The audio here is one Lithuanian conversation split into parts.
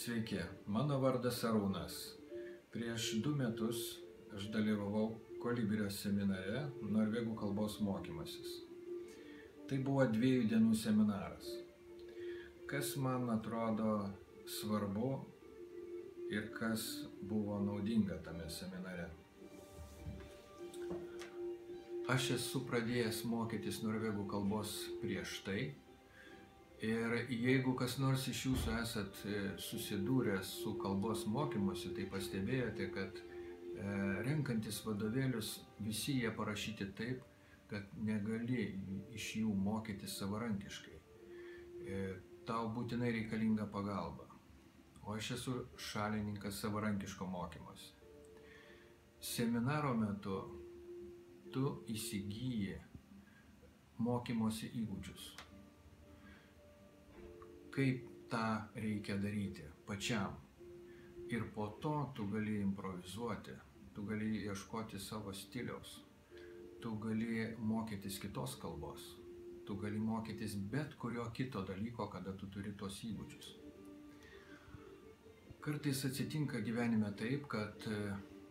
Sveiki, mano vardas Arūnas. Prieš 2 metus aš dalyvavau Kolibrio seminare norvegų kalbos mokymasis. Tai buvo 2 dienų seminaras. Kas man atrodo svarbu ir kas buvo naudinga tame seminare. Aš esu pradėjęs mokytis norvegų kalbos prieš tai. Ir jeigu kas nors iš jūsų esat susidūręs su kalbos mokymusi, tai pastebėjote, kad renkantis vadovėlius visi jie parašyti taip, kad negali iš jų mokytis savarankiškai. Tau būtinai reikalinga pagalba. O aš esu šalininkas savarankiško mokymosi. Seminaro metu tu įsigyji mokymosi įgūdžius. Kaip tą reikia daryti pačiam. Ir po to tu gali improvizuoti, tu gali ieškoti savo stiliaus, tu gali mokytis kitos kalbos, tu gali mokytis bet kurio kito dalyko, kada tu turi tos įgūdžius. Kartais atsitinka gyvenime taip, kad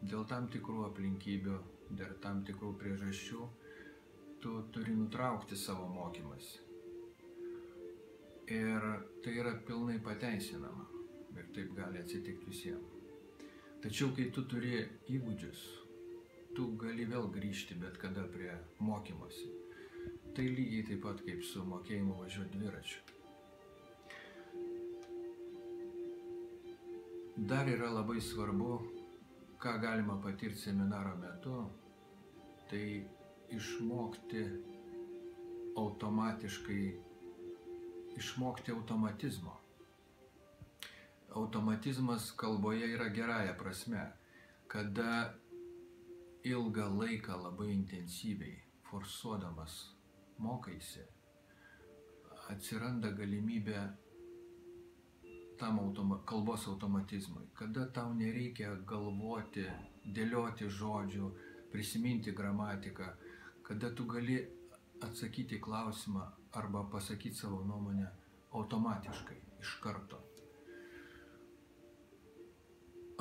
dėl tam tikrų aplinkybių, dėl tam tikrų priežasčių, tu turi nutraukti savo mokymąsi. Ir tai yra pilnai pateisinama. Ir taip gali atsitikti visiems. Tačiau, kai tu turi įgūdžius, tu gali vėl grįžti bet kada prie mokymosi. Tai lygiai taip pat kaip su mokėjimu važiuoti dviračiu. Dar yra labai svarbu, ką galima patirti seminaro metu, tai išmokti automatizmo. Automatizmas kalboje yra gerąja prasme, kada ilgą laiką labai intensyviai, forsuodamas mokaisi, atsiranda galimybė tam kalbos automatizmui, kada tau nereikia galvoti, dėlioti žodžių, prisiminti gramatiką, kada tu gali atsakyti klausimą arba pasakyti savo nuomonę automatiškai, iš karto.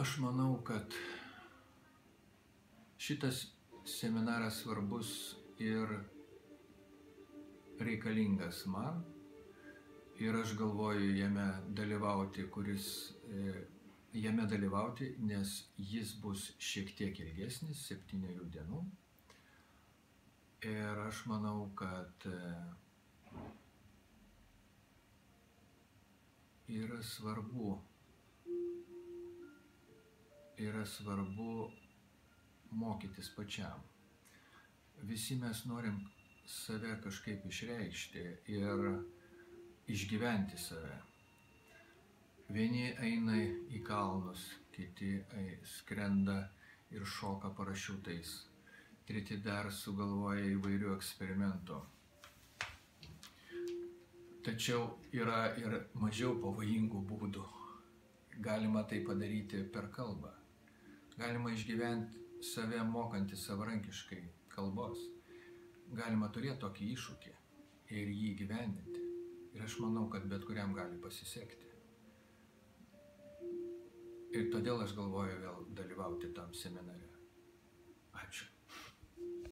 Aš manau, kad šitas seminaras svarbus ir reikalingas man ir aš galvoju jame dalyvauti, nes jis bus šiek tiek ilgesnis, 7 dienų. Ir aš manau, kad yra svarbu mokytis pačiam. Visi mes norim save kažkaip išreikšti ir išgyventi save. Vieni eina į kalnus, kiti skrenda ir šoka parašiutais, treti dar sugalvoja įvairių eksperimentų. Tačiau yra ir mažiau pavojingų būdų. Galima tai padaryti per kalbą. Galima išgyventi save mokantis savarankiškai kalbos. Galima turėti tokį iššūkį ir jį įgyvendinti. Ir aš manau, kad bet kuriam gali pasisekti. Ir todėl aš galvoju vėl dalyvauti tam seminare.